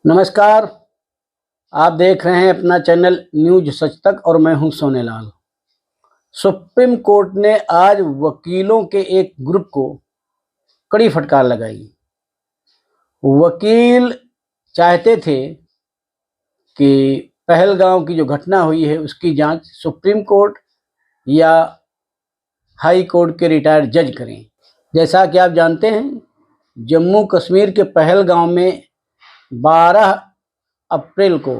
नमस्कार। आप देख रहे हैं अपना चैनल न्यूज सच तक और मैं हूं सोनेलाल। सुप्रीम कोर्ट ने आज वकीलों के एक ग्रुप को कड़ी फटकार लगाई। वकील चाहते थे कि पहलगांव की जो घटना हुई है उसकी जांच सुप्रीम कोर्ट या हाई कोर्ट के रिटायर्ड जज करें। जैसा कि आप जानते हैं, जम्मू कश्मीर के पहलगांव में 12 अप्रैल को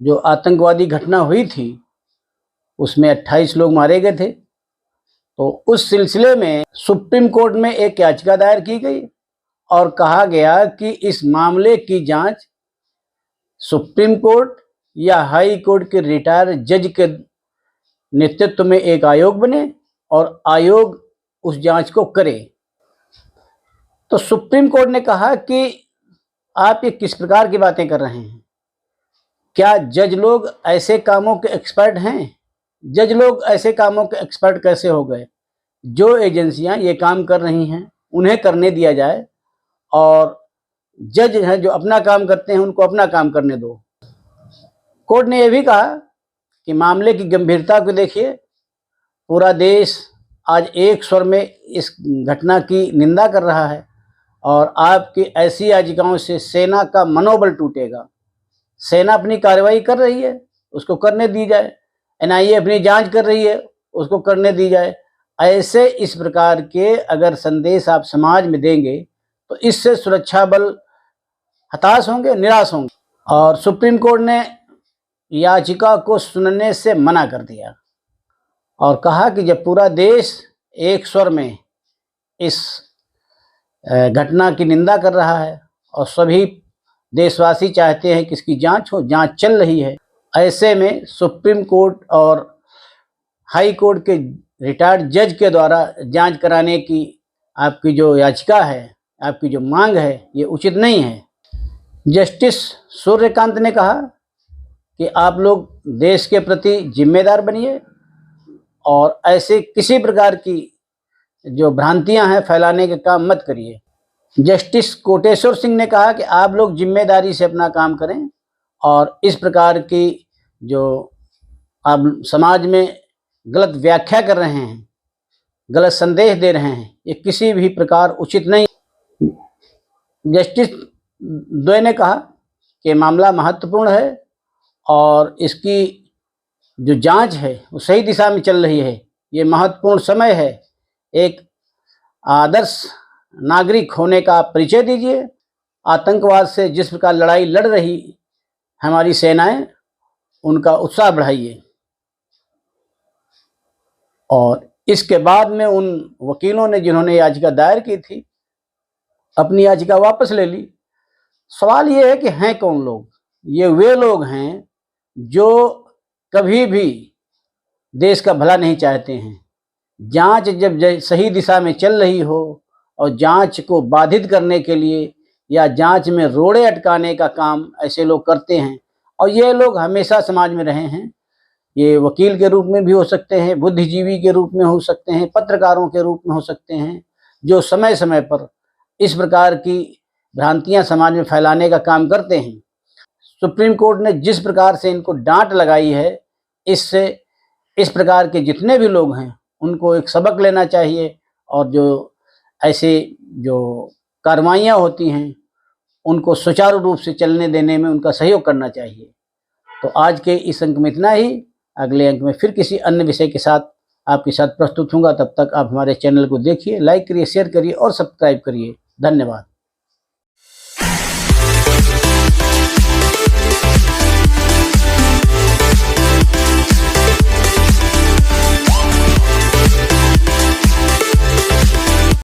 जो आतंकवादी घटना हुई थी उसमें 28 लोग मारे गए थे। तो उस सिलसिले में सुप्रीम कोर्ट में एक याचिका दायर की गई और कहा गया कि इस मामले की जांच सुप्रीम कोर्ट या हाई कोर्ट के रिटायर्ड जज के नेतृत्व में एक आयोग बने और आयोग उस जांच को करे। तो सुप्रीम कोर्ट ने कहा कि आप ये किस प्रकार की बातें कर रहे हैं? क्या जज लोग ऐसे कामों के एक्सपर्ट हैं? जज लोग ऐसे कामों के एक्सपर्ट कैसे हो गए? जो एजेंसियां ये काम कर रही हैं उन्हें करने दिया जाए और जज हैं जो अपना काम करते हैं उनको अपना काम करने दो। कोर्ट ने यह भी कहा कि मामले की गंभीरता को देखिए, पूरा देश आज एक स्वर में इस घटना की निंदा कर रहा है और आपकी ऐसी याचिकाओं से सेना का मनोबल टूटेगा। सेना अपनी कार्रवाई कर रही है, उसको करने दी जाए। एनआईए अपनी जांच कर रही है, उसको करने दी जाए। ऐसे इस प्रकार के अगर संदेश आप समाज में देंगे तो इससे सुरक्षा बल हताश होंगे, निराश होंगे। और सुप्रीम कोर्ट ने याचिका को सुनने से मना कर दिया और कहा कि जब पूरा देश एक स्वर में इस घटना की निंदा कर रहा है और सभी देशवासी चाहते हैं कि इसकी जांच हो, जांच चल रही है, ऐसे में सुप्रीम कोर्ट और हाई कोर्ट के रिटायर्ड जज के द्वारा जांच कराने की आपकी जो याचिका है, आपकी जो मांग है, ये उचित नहीं है। जस्टिस सूर्यकांत ने कहा कि आप लोग देश के प्रति जिम्मेदार बनिए और ऐसे किसी प्रकार की जो भ्रांतियां हैं फैलाने के काम मत करिए। जस्टिस कोटेश्वर सिंह ने कहा कि आप लोग जिम्मेदारी से अपना काम करें और इस प्रकार की जो आप समाज में गलत व्याख्या कर रहे हैं, गलत संदेश दे रहे हैं, ये किसी भी प्रकार उचित नहीं। जस्टिस द्वय ने कहा कि मामला महत्वपूर्ण है और इसकी जो जांच है वो सही दिशा में चल रही है। ये महत्वपूर्ण समय है। एक आदर्श नागरिक होने का परिचय दीजिए। आतंकवाद से जिस प्रकार लड़ाई लड़ रही हमारी सेनाएं, उनका उत्साह बढ़ाइए। और इसके बाद में उन वकीलों ने जिन्होंने याचिका दायर की थी अपनी याचिका वापस ले ली। सवाल ये है कि हैं कौन लोग? ये वे लोग हैं जो कभी भी देश का भला नहीं चाहते हैं। जांच जब सही दिशा में चल रही हो और जांच को बाधित करने के लिए या जांच में रोड़े अटकाने का काम ऐसे लोग करते हैं और ये लोग हमेशा समाज में रहे हैं। ये वकील के रूप में भी हो सकते हैं, बुद्धिजीवी के रूप में हो सकते हैं, पत्रकारों के रूप में हो सकते हैं, जो समय समय पर इस प्रकार की भ्रांतियां समाज में फैलाने का काम करते हैं। सुप्रीम कोर्ट ने जिस प्रकार से इनको डांट लगाई है, इससे इस प्रकार के जितने भी लोग हैं उनको एक सबक लेना चाहिए और जो ऐसे जो कार्रवाइयाँ होती हैं उनको सुचारू रूप से चलने देने में उनका सहयोग करना चाहिए। तो आज के इस अंक में इतना ही। अगले अंक में फिर किसी अन्य विषय के साथ आपके साथ प्रस्तुत होऊंगा। तब तक आप हमारे चैनल को देखिए, लाइक करिए, शेयर करिए और सब्सक्राइब करिए। धन्यवाद।